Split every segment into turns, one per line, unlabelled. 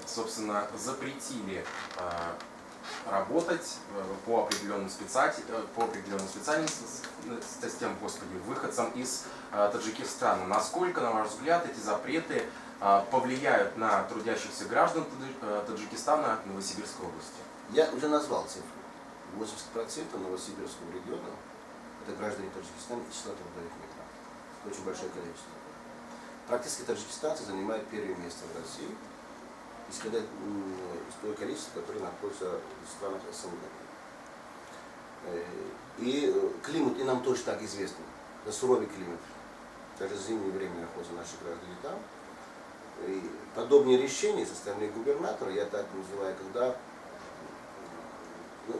собственно, запретили работать по определенным специальностям, господи, выходцам из Таджикистана. Насколько, на ваш взгляд, эти запреты повлияют на трудящихся граждан Таджикистана Новосибирской области?
Я уже назвал цифру. 80% Новосибирского региона – это граждане Таджикистана и числа трудовых мигрантов. Это очень большое количество. Практически таджикистанцы занимают первое место в России, исходя из того количества, которое находится в странах СНГ. И климат, и нам тоже так известно, это суровый климат. Даже в зимнее время находятся наши граждане там. И подобные решения со стороны губернатора, я так называю, когда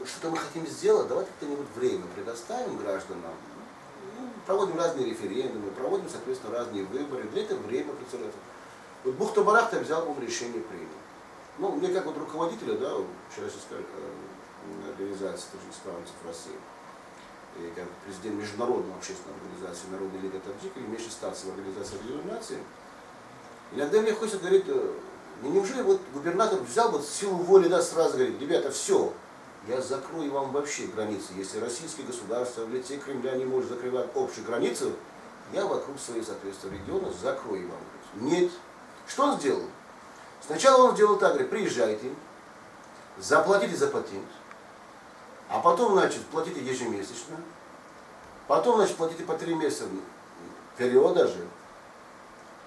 что-то мы хотим сделать, давайте как-нибудь время предоставим гражданам, проводим разные референдумы, проводим, соответственно, разные выборы, для этого время представляется. Вот Бухта-Барахта взял, он решение принял. Ну, мне как вот руководителя, да, человеческой организации таджикистанцев России, и как президент международной общественной организации Народной лиги Таджиков, имеющей статус в Организации Объединенных Наций, иногда мне хочется говорить, неужели вот губернатор взял вот силу воли, да, сразу говорит, ребята, все, я закрою вам вообще границы. Если российское государство в лице Кремля не может закрывать общие границы, я вокруг своих, соответственно, регионов закрою вам. Нет. Что он сделал? Сначала он сделал так, говорит, приезжайте, заплатите за патент, а потом, значит, платите ежемесячно, потом, значит, платите по 3 месяца вперед даже,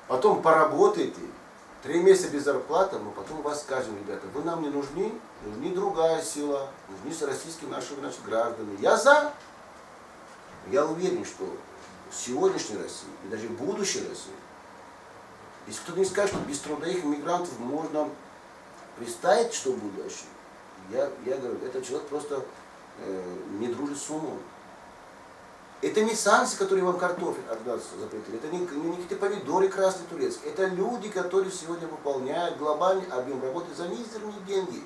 потом поработайте, 3 месяца без зарплаты, но потом вас скажем, ребята, вы нам не нужны, нужны другая сила, нужны российские наши граждане. Я за. Я уверен, что в сегодняшней России и даже в будущей России, если кто-то не скажет, что без трудовых мигрантов можно представить, что будущее, я говорю, этот человек просто не дружит с умом. Это не санкции, которые вам картофель от нас запретили, это не какие-то помидоры красные турецкие. Это люди, которые сегодня выполняют глобальный объем работы за мизерные деньги.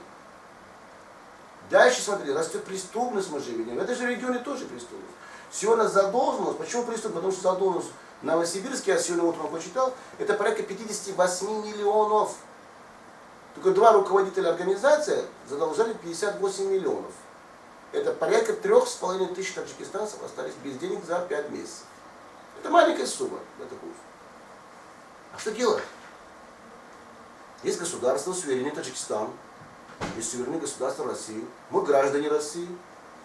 Дальше, смотрите, растет преступность, мы же видим. В этой же регионе тоже преступность. Сегодня задолженность, почему преступность? Потому что задолженность в Новосибирске, я сегодня утром почитал, это порядка 58 миллионов. Только 2 руководителя организации задолжали 58 миллионов. Это порядка 3,5 тысяч таджикистанцев остались без денег за 5 месяцев. Это маленькая сумма для такого. А что делать? Есть государство, суверенный Таджикистан, есть суверенное государство России. Мы граждане России.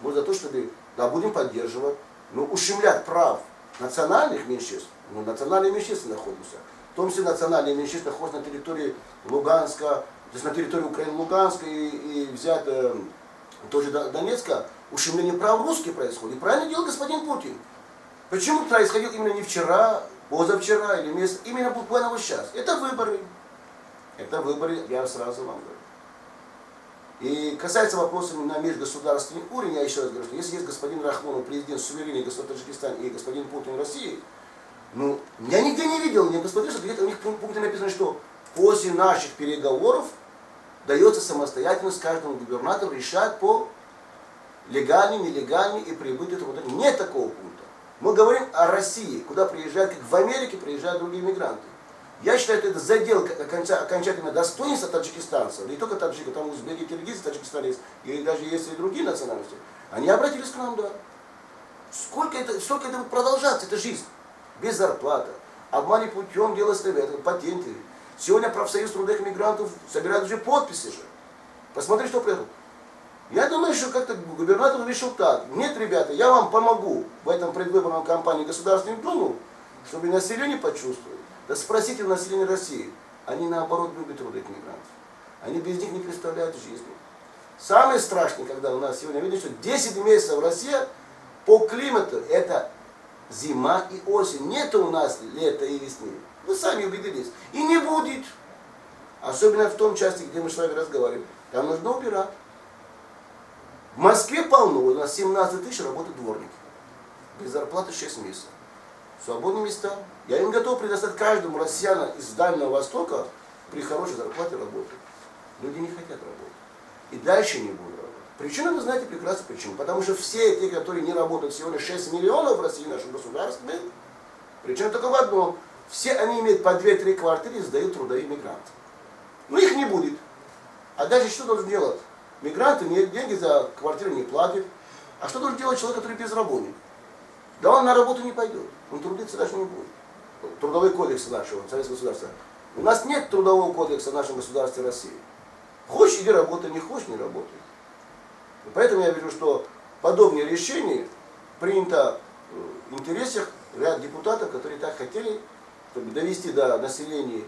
Мы за то, чтобы, да, будем поддерживать, но ущемлять прав национальных меньшинств. Мы национальные меньшинства находимся. В том числе национальные меньшинства находятся на территории Луганска, то есть на территории Украины Луганска и взять тоже Донецка, ущемление прав русских происходит. И правильно делал господин Путин. Почему происходило именно не вчера, позавчера или месяц, именно буквально вот сейчас? Это выборы. Это выборы, я сразу вам говорю. И касается вопросов на межгосударственный уровень, я еще раз говорю, что если есть господин Рахмонов, президент суверенный государства Таджикистана и господин Путин России, ну, я нигде не видел, не господин, что где-то у них пункте написано, что после наших переговоров дается самостоятельность каждому губернатору решать по легальным, нелегальным и прибытию. Нет такого пункта. Мы говорим о России, куда приезжают, как в Америке приезжают другие мигранты. Я считаю, что это задел окончательно достоинства таджикистанцев, не только таджиков, там узбеки, киргизы, таджикистане есть, и даже есть и другие национальности. Они обратились к нам, да. Сколько это будет продолжаться, эта жизнь? Без зарплаты, обмане путем, делать патенты. Сегодня профсоюз трудовых мигрантов собирает уже подписи же. Посмотри, что произошло. Я думаю, что как-то губернатор решил так. Нет, ребята, я вам помогу в этом предвыборном кампании Государственную Думу, чтобы население почувствовало. Да спросите у населения России. Они наоборот любят трудовых мигрантов. Они без них не представляют жизни. Самое страшное, когда у нас сегодня видно, что 10 месяцев в России по климату это зима и осень. Нет у нас лета и весны. Вы сами убедились. И не будет. Особенно в том части, где мы с вами разговариваем. Там нужно убирать. В Москве полно. У нас 17 тысяч работают дворники. Без зарплаты 6 месяцев. Свободные места. Я им готов предоставить каждому россиянину из Дальнего Востока при хорошей зарплате работать. Люди не хотят работать. И дальше не будут работать. Причина, вы знаете прекрасно почему. Потому что все те, которые не работают, сегодня 6 миллионов в России, в нашем государстве, причина только в одном. Все они имеют по 2-3 квартиры и сдают трудовые мигранты. Ну их их не будет. А дальше что должен делать? Мигранты деньги за квартиру не платят. А что должен делать человек, который безработный? Да он на работу не пойдет. Он трудиться даже не будет. Трудовой кодекс нашего советского государства. У нас нет трудового кодекса в нашем государстве России. Хочешь, иди работай, не хочешь, не работай. И поэтому я вижу, что подобные решения принято в интересах ряд депутатов, которые так хотели, чтобы довести до населения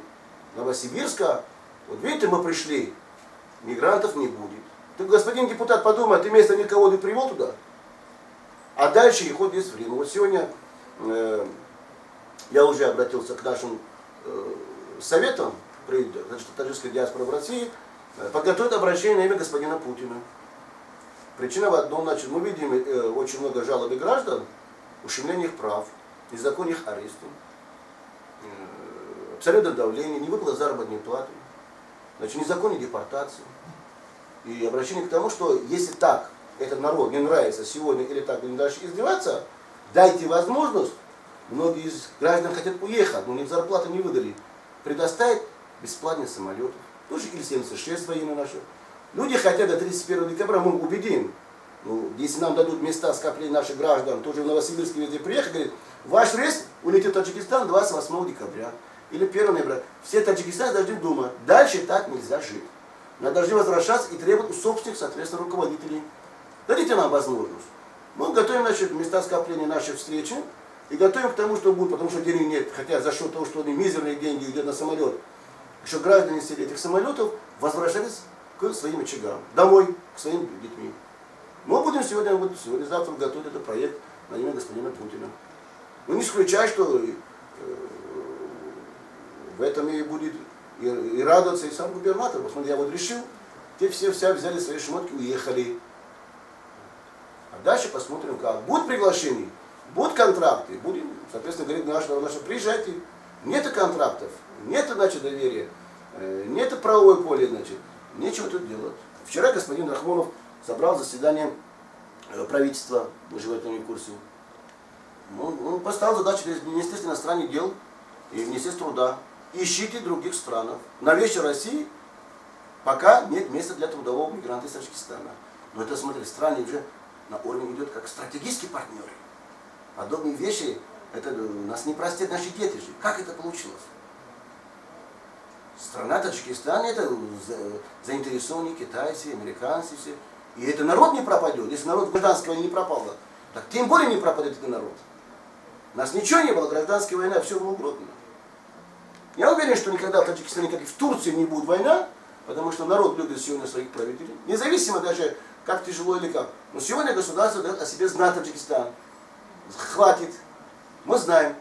Новосибирска. Вот видите, мы пришли, мигрантов не будет. Ты, господин депутат, подумай, ты вместо никого не привел туда? А дальше и ход есть время. Вот сегодня я уже обратился к нашим советам при таджикской диаспоре в России, подготовить обращение на имя господина Путина. Причина в одном, значит, мы видим очень много жалоб граждан, ущемление их прав, незаконных арестов, абсолютное давление, невыплата заработной платы, значит, незаконные депортации. И обращение к тому, что если так этот народ не нравится сегодня или так будем дальше издеваться, дайте возможность, многие из граждан хотят уехать, но им зарплату не выдали, предоставить бесплатные самолеты, тоже Ил-76 военные наши. Люди хотят до 31 декабря, мы убедим, ну, если нам дадут места скопления наших граждан, тоже в Новосибирске везде приехать, говорит, ваш рейс улетит в Таджикистан 28 декабря или 1 ноября. Все таджикистане должны думать, дальше так нельзя жить. Мы должны возвращаться и требовать у собственных, соответственно, руководителей. Дадите нам возможность. Мы готовим, значит, места скопления нашей встречи и готовим к тому, что будет, потому что денег нет, хотя за счет того, что они мизерные деньги идут на самолет, еще граждане сели этих самолетов возвращались к своим очагам, домой, к своим детьми. Мы будем сегодня-завтра готовить этот проект на имя господина Путина. Ну, не исключаю, что в этом и будет и радоваться и сам губернатор. Посмотри, я вот решил, те все взяли свои шмотки, уехали. А дальше посмотрим, как. Будут приглашения, будут контракты, будем, соответственно, говорить наши приезжайте. Нет контрактов, нет, значит, доверия, нет правовое поле, значит, нечего тут делать. Вчера господин Рахмонов собрал заседание правительства, мы же в этом не в курсе. Он поставил задачу перед Министерством иностранных дел и Министерством труда. Ищите других стран. На вечер России пока нет места для трудового мигранта из Таджикистана. Но это, смотрите, страны уже на уровне идет как стратегические партнеры. Подобные вещи, это нас не простят наши дети же. Как это получилось? Страна Таджикистан, это заинтересованные китайцы, американцы все. И это народ не пропадет. Если народ гражданского не пропало, так тем более не пропадет этот народ. У нас ничего не было, гражданская война, все было угодно. Я уверен, что никогда в Таджикистане, как и в Турции, не будет война, потому что народ любит сегодня своих правителей. Независимо даже, как тяжело или как. Но сегодня государство дает о себе знать Таджикистан. Хватит. Мы знаем.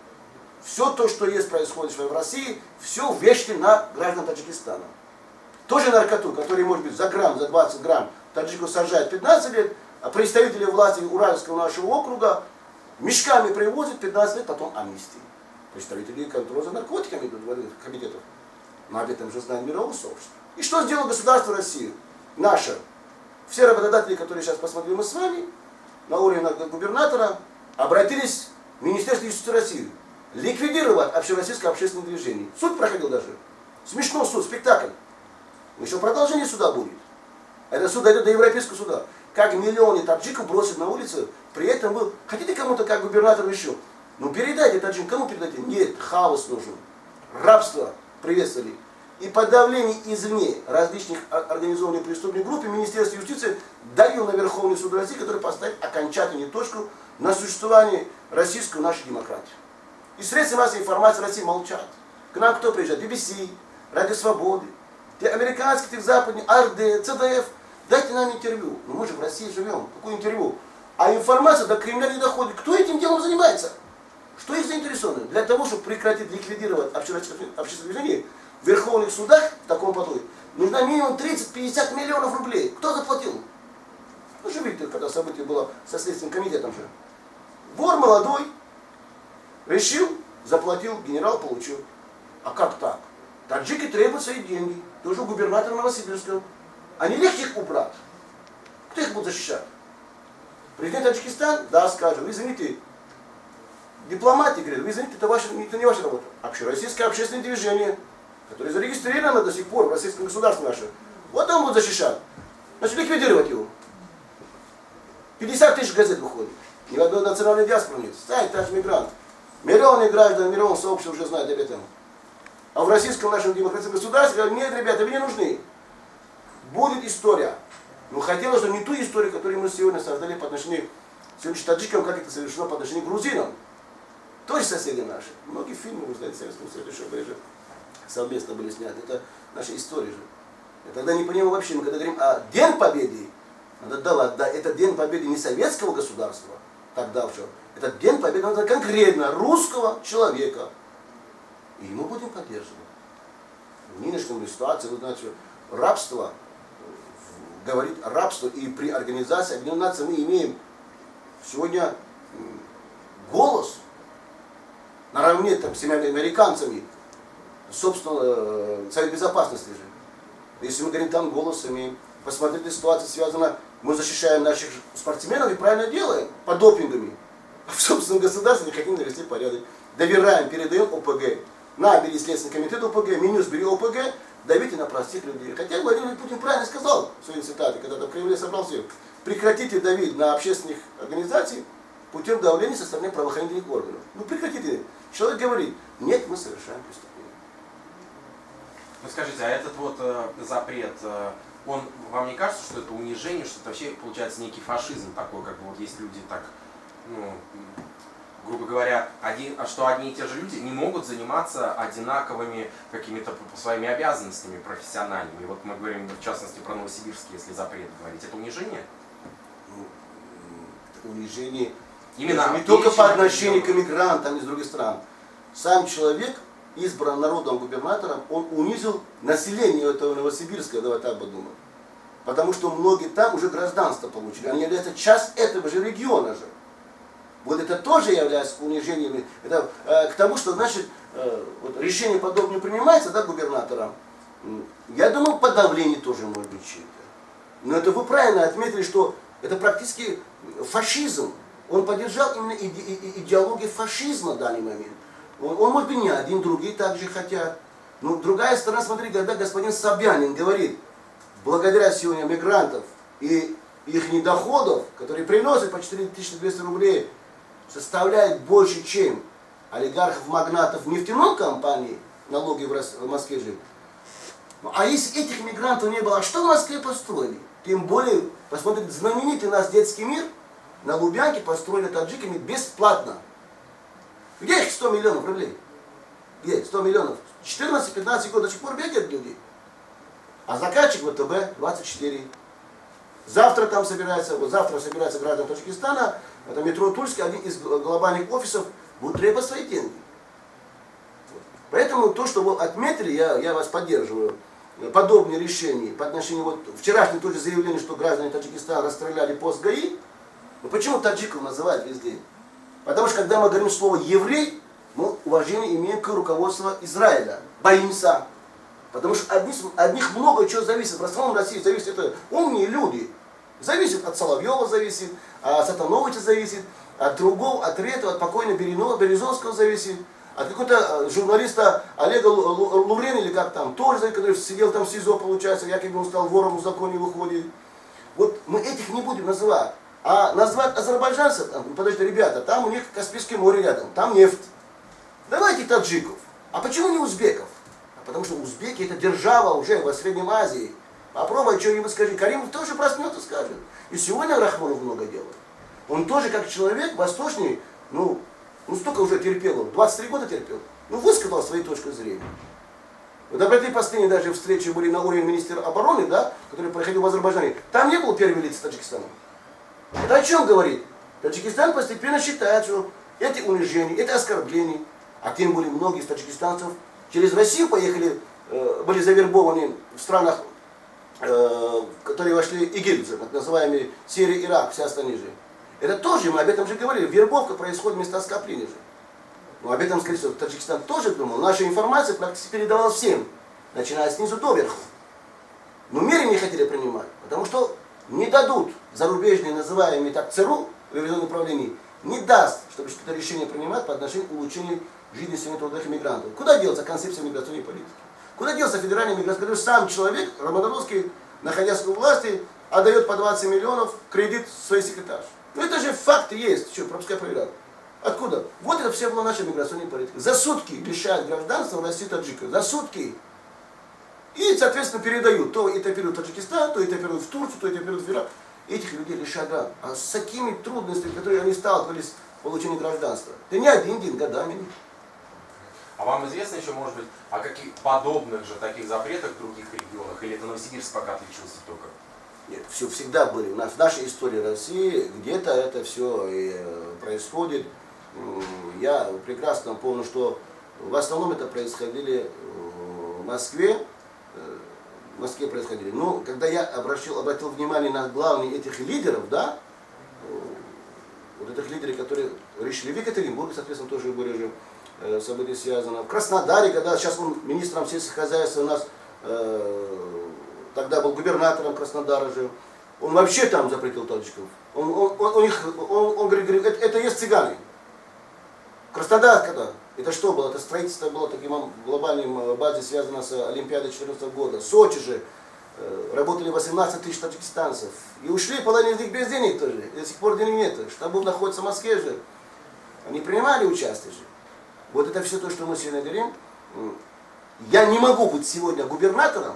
Все то, что есть, происходит в России, все вешайте на граждан Таджикистана. Тоже наркоту, который может быть за грамм, за 20 грамм, таджику сажают 15 лет, а представители власти Уральского нашего округа мешками привозят 15 лет, потом амнистии. Представители контроля за наркотиками комитетов. Но об этом же знает мировое сообщество. И что сделало государство России? Наше. Все работодатели, которые сейчас посмотрели мы с вами, на уровне губернатора, обратились в Министерство юстиции России. Ликвидировать общероссийское общественное движение. Суд проходил даже. Смешно суд, спектакль. Еще продолжение суда будет. Это суд дойдет до Европейского суда. Как миллионы таджиков бросят на улице, при этом вы хотите кому-то как губернатор еще? Ну передайте таджикам, кому передайте? Нет, хаос нужен. Рабство приветствовали. И подавление извне различных организованных преступных групп и Министерство юстиции давил на Верховный суд России, который поставит окончательную точку на существование российской нашей демократии. И средства массовой информации России молчат. К нам кто приезжает? BBC, Радио Свободы, те американские, те западные, АРД, ЦДФ. Дайте нам интервью. Но мы же в России живем. Какое интервью? А информация до Кремля не доходит. Кто этим делом занимается? Что их заинтересовано? Для того, чтобы прекратить ликвидировать общественное движение, в верховных судах в таком подобии нужно минимум 30-50 миллионов рублей. Кто заплатил? Ну же видите, когда событие было со Следственным комитетом же. Вор молодой, решил, заплатил, генерал получил. А как так? Таджики требуют свои деньги. Тоже губернатор Новосибирска. А не легче их убрать? Кто их будет защищать? Президент Таджикистана? Да, скажет. Вы извините, дипломатия, говорит, вы извините, это не ваша работа. Общероссийское общественное движение. который зарегистрирован до сих пор в российском государстве нашем, вот он будет защищать. Значит, ликвидировать его. 50 тысяч газет выходит. Ни в одной национальной диаспоры нет. Сайт наш мигрант. Миллионы граждан, миллион сообществ уже знают об этом. А в российском нашем демократическом государстве говорят, нет, ребята, вы не нужны. Будет история. Но хотелось бы не ту историю, которую мы сегодня создали по отношению к сегодняшним таджикам, как это совершено по отношению к грузинам. Тоже соседи наши. Многие фильмы, вы знаете, в Советском Союзе еще совместно были сняты. Это наша история же. Я тогда не понимаю вообще, мы когда говорим о День Победы, надо давать, да, это День Победы не советского государства, тогда уже. Это День Победы надо конкретно русского человека. И мы будем поддерживать. В нынешней ситуации, вы знаете, рабство, говорит рабство, и при организации Объединенных Наций мы имеем сегодня голос наравне там, с американцами, собственно, Совет Безопасности же. Если мы говорим, там голос имеем. Посмотрите, ситуация связана, мы защищаем наших спортсменов и правильно делаем, по допингами. А в собственном государстве не хотим навести порядок. Доверяем, передаем ОПГ. На, бери Следственный комитет ОПГ, Минюс, бери ОПГ, давите на простых людей. Хотя Владимир Путин правильно сказал в своей цитате, когда в Кремле собрал всех. Прекратите давить на общественных организаций путем давления со стороны правоохранительных органов. Ну прекратите. Человек говорит, нет, мы совершаем преступление.
Ну скажите, а этот вот запрет, он вам не кажется, что это унижение, что это вообще получается некий фашизм такой, как бы вот есть люди так, ну, грубо говоря, что одни и те же люди не могут заниматься одинаковыми какими-то своими обязанностями профессиональными. Вот мы говорим в частности про Новосибирск, если запрет говорить, это унижение?
Ну, это унижение
именно
не только по отношению к иммигрантам из других стран. Сам человек, избран народом губернатором, он унизил население этого Новосибирска, давай так подумаем. Потому что многие там уже гражданство получили. Они являются частью этого же региона же. Вот это тоже является унижением. Это, к тому, что значит, вот решение подобное принимается, да, губернатором. Я думаю, подавление тоже может быть чьи-то. Но это вы правильно отметили, что это практически фашизм. Он поддержал именно идеологию фашизма в данный момент. Он может быть не один, другие также хотят. Но другая сторона, смотри, когда господин Собянин говорит, благодаря сегодня мигрантов и их недоходов, которые приносят по 4200 рублей, составляет больше, чем олигархов, магнатов в нефтяной компании, налоги в Москве живут. А если этих мигрантов не было, а что в Москве построили? Тем более, посмотрите, знаменитый наш детский мир на Лубянке построили таджиками бесплатно. Где их 100 миллионов рублей? Где 100 миллионов? 14-15 год до сих пор бегают люди. А заказчик ВТБ 24. Завтра там собирается, граждан Таджикистана, это метро Тульский, один из глобальных офисов, будет требовать свои деньги. Поэтому то, что вы отметили, я вас поддерживаю. Подобные решения по отношению, вот вчерашнее тоже заявление, что граждане Таджикистана расстреляли пост ГАИ. Но почему таджиков называют везде? Потому что когда мы говорим слово еврей, мы уважение имеем к руководству Израиля. Боимся. Потому что от них много чего зависит. В основном в России зависит это умные люди. Зависит от Соловьева, зависит, от Сатановича зависит, от другого, от третьего, от покойного Березовского зависит, от какого-то журналиста Олега Лурена, или как там, тоже, который сидел там в СИЗО, получается, якобы он стал вором в законе выходит. Вот мы этих не будем называть. А назвать азербайджанцев, там, подождите, ребята, там у них Каспийское море рядом, там нефть. Давайте таджиков. А почему не узбеков? Потому что узбеки это держава уже в Средней Азии. Попробуй что-нибудь скажи. Каримов тоже проснется, скажет. И сегодня Рахмонов много делает. Он тоже как человек восточный, ну столько уже терпел он, 23 года терпел. Ну высказал свою точку зрения. Вот обратите последние даже встречи были на уровне министра обороны, да, который проходил в Азербайджане. Там не было первой лица Таджикистана. Это о чем говорит? Таджикистан постепенно считает, что эти унижения, это оскорбления, а тем более многие из таджикистанцев через Россию поехали, были завербованы в странах, которые вошли ИГИЛ, так называемые Сирия, Ирак, все остальные же. Это тоже, мы об этом же говорили, вербовка происходит места скопления же. Но об этом, скорее всего, Таджикистан тоже думал. Наша информация практически передавалась всем, начиная снизу до верху. Но меры не хотели принимать, потому что не дадут зарубежные, называемые так ЦРУ, ревизионное управление, не даст, чтобы что-то решение принимать по отношению к улучшению жизни сегодня трудовых иммигрантов. Куда делается концепция миграционной политики? Куда делся федеральный мигрантский, который сам человек, Рамадановский, находясь у власти, отдает по 20 миллионов кредит своей секретарь. Ну это же факты есть. Что, пропускай проверял. Откуда? Вот это все была наша миграционная политика. За сутки лишают гражданства в России таджиков. За сутки. И, соответственно, передают. То это период в Таджикистан, то это период в Турцию, то это период в Ирак. Этих людей лишают. А с такими трудностями, которые они сталкивались в получении гражданства. Это не один день, годами.
А вам известно еще, может быть, о каких подобных же таких запретах в других регионах? Или это Новосибирск пока отличился только?
Нет, все всегда были. У нас в нашей истории России где-то это все и происходит. Я прекрасно помню, что в основном это происходили в Москве. В Москве происходили. Но когда я обратил внимание на главных этих лидеров, да, вот этих лидеров, которые решили в Екатеринбурге, соответственно, тоже были же события связаны. В Краснодаре, когда сейчас он министром сельского хозяйства у нас, тогда был губернатором Краснодара жил, он вообще там запретил таджиков. Он говорит, это есть цыгане. Краснодар когда? Это что было? Это строительство было таким глобальным базе, связано с Олимпиадой 2014 года. Сочи же работали 18 тысяч таджикистанцев. И ушли, половина из них без денег тоже. И до сих пор денег нет. Штаб находится в Москве же. Они принимали участие же. Вот это все то, что мы сегодня говорим. Я не могу быть сегодня губернатором,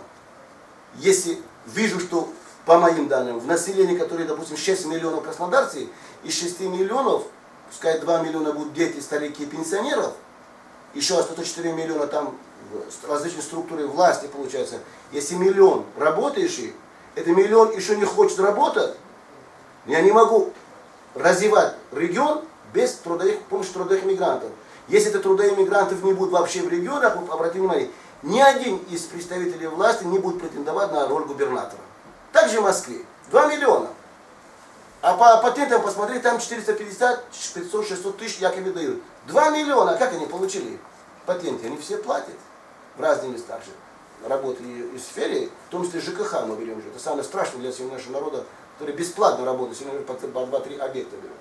если вижу, что по моим данным, в населении, которое, допустим, 6 миллионов краснодарцев, из 6 миллионов, пускай 2 миллиона будут дети, старики и пенсионеров, еще 104 миллиона там различные структуры власти получается. Если миллион работающий, это миллион еще не хочет работать, я не могу развивать регион без помощи трудовых мигрантов. Если это трудовых мигрантов не будет вообще в регионах, обратите внимание, ни один из представителей власти не будет претендовать на роль губернатора. Также в Москве 2 миллиона. А по патентам посмотреть, там 450, 500, 600 тысяч якобы дают. 2 миллиона, как они получили патенты? Они все платят в разные места же. Работали в сфере, в том числе ЖКХ мы берем же. Это самое страшное для всего нашего народа, который бесплатно работает, сегодня по 2-3 объекта берут.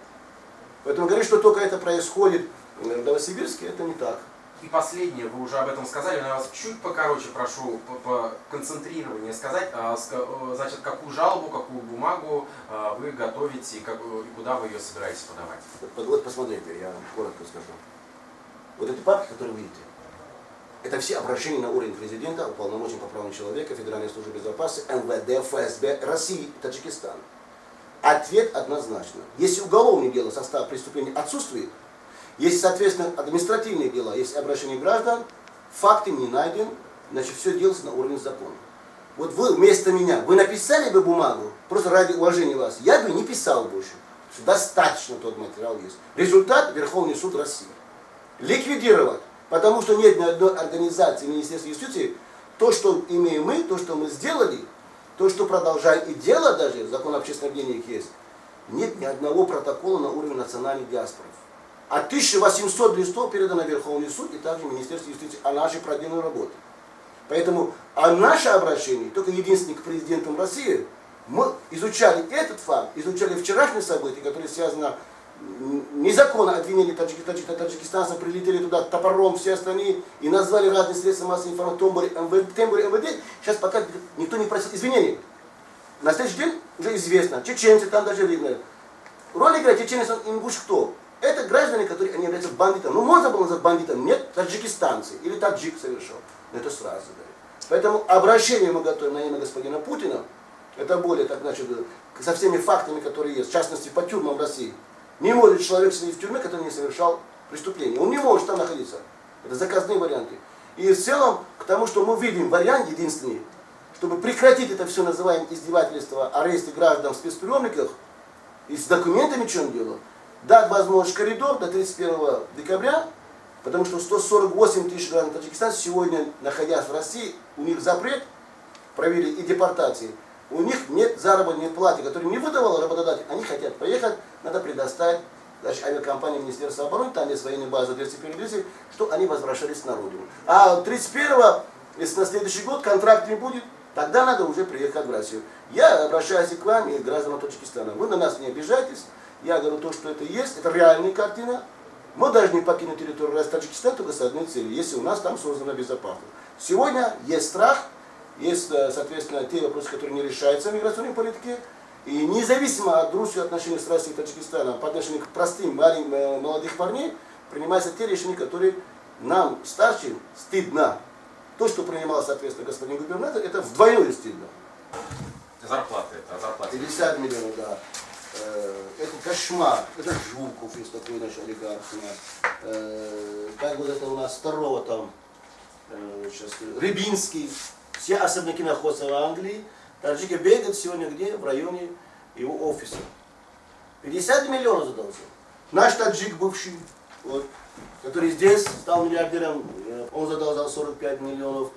Поэтому говорить, что только это происходит в Новосибирске, это не так.
И последнее, вы уже об этом сказали, но я вас чуть покороче прошу по концентрированию сказать, значит, какую жалобу, какую бумагу вы готовите и куда вы ее собираетесь подавать.
Вот посмотрите, я коротко скажу. Вот эти папки, которые вы видите, это все обращения на уровень президента, уполномоченного по правам человека, Федеральной службы безопасности, МВД, ФСБ, России и Таджикистана. Ответ однозначно. Если уголовное дело, состав преступления отсутствует, если, соответственно, административные дела, если обращение граждан, факты не найден, значит, все делается на уровне закона. Вот вы вместо меня, вы написали бы бумагу, просто ради уважения вас, я бы не писал больше. Достаточно тот материал есть. Результат — Верховный суд России. Ликвидировать, потому что нет ни одной организации, Министерства юстиции, то, что имеем мы, то, что мы сделали, то, что продолжаем и делать даже, закон о общественных денег есть, нет ни одного протокола на уровне национальных диаспор. А 1800 листов передано в Верховный суд и также Министерство юстиции о нашей проделанной работе. Поэтому наше обращение, только единственное к президентам России, мы изучали этот факт, изучали вчерашние события, которые связаны незаконно обвинили таджикистанцев, прилетели туда топором все остальные и назвали разные средства массовой информации, тем более МВД. Сейчас пока никто не просил извинений. На следующий день уже известно, чеченцы там даже видно. Роль играет чеченцы, ингуш кто? Это граждане, которые они являются бандитами. Ну, можно было назвать бандитом? Нет, таджикистанцы. Или таджик совершил. Но это сразу. Да. Поэтому обращение мы готовим на имя господина Путина. Это более, так, значит, со всеми фактами, которые есть. В частности, по тюрьмам России. Не может человек сидеть в тюрьме, который не совершал преступление. Он не может там находиться. Это заказные варианты. И в целом, к тому, что мы видим вариант единственный, чтобы прекратить это все называемое издевательство, аресты граждан в спецприемниках, и с документами в чем дело, дать возможность коридор до 31 декабря, потому что 148 тысяч граждан Таджикистана сегодня, находясь в России, у них запрет, провели и депортации, у них нет заработной платы, которую не выдавал работодатель, они хотят поехать, надо предоставить, даже авиакомпания Министерства обороны, там есть военная база 201, что они возвращались на родину. А 31-го, если на следующий год контракт не будет, тогда надо уже приехать в Россию. Я обращаюсь и к вам, и к гражданам Таджикистана. Вы на нас не обижайтесь. Я говорю то, что это есть, это реальная картина. Мы должны покинуть территорию Таджикистана только с одной целью, если у нас там создана безопасность. Сегодня есть страх, есть, соответственно, те вопросы, которые не решаются в миграционной политике. И независимо от дружеских отношений с Россией и Таджикистаном, по отношению к простым, маленьким, молодых парней, принимаются те решения, которые нам, старшим, стыдно. То, что принимал, соответственно, господин губернатор, это вдвойне стыдно.
Зарплаты, это зарплаты.
50 миллионов, да. Это кошмар. Это Жуков, есть такой наш олигарх у нас. Как вот это у нас второго там, сейчас, Рябинский. Все особняки находятся в Англии. Таджики бегают сегодня где? В районе его офиса. 50 миллионов задался. Наш таджик бывший, вот, который здесь стал миллиардером, он задолжал 45 миллионов.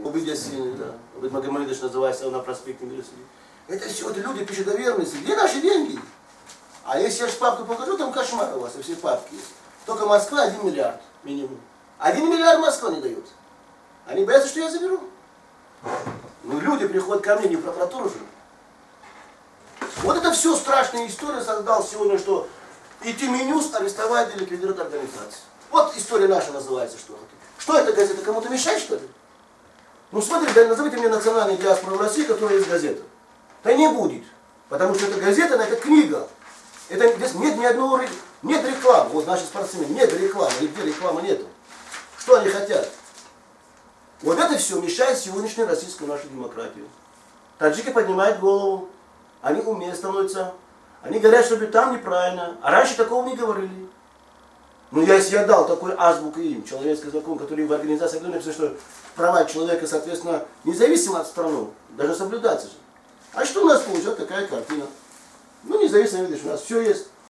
Убедительный, да. Убед Магомедович называется, он на проспекте Мира сидит. Это все, это люди пишут доверенности. Где наши деньги? А если я папку покажу, там кошмар у вас, и все папки есть. Только Москва 1 миллиард минимум. 1 миллиард Москва не дает. Они боятся, что я заберу. Ну, люди приходят ко мне, не в прокуратуру же. Вот это все страшная история создал сегодня, что идти Минюс арестовать и ликвидировать организацию. Вот история наша называется, что. Что эта газета? Кому-то мешает, что ли? Ну, смотрите, да, назовите мне национальную диаспору в России, которая есть газета. Да не будет. Потому что это газета, это книга. Это, здесь нет ни одного, нет рекламы. Вот наши спортсмены, нет рекламы, нигде рекламы нету. Что они хотят? Вот это все мешает сегодняшней российской нашей демократии. Таджики поднимают голову, они умнее становятся, они говорят, что там неправильно, а раньше такого не говорили. Ну, если я дал такой азбуку им, человеческий закон, который в организации написано, что права человека, соответственно, независимо от страны, должны соблюдаться же. А что у нас получилась такая картина? Ну, независимо, видишь, у нас все есть.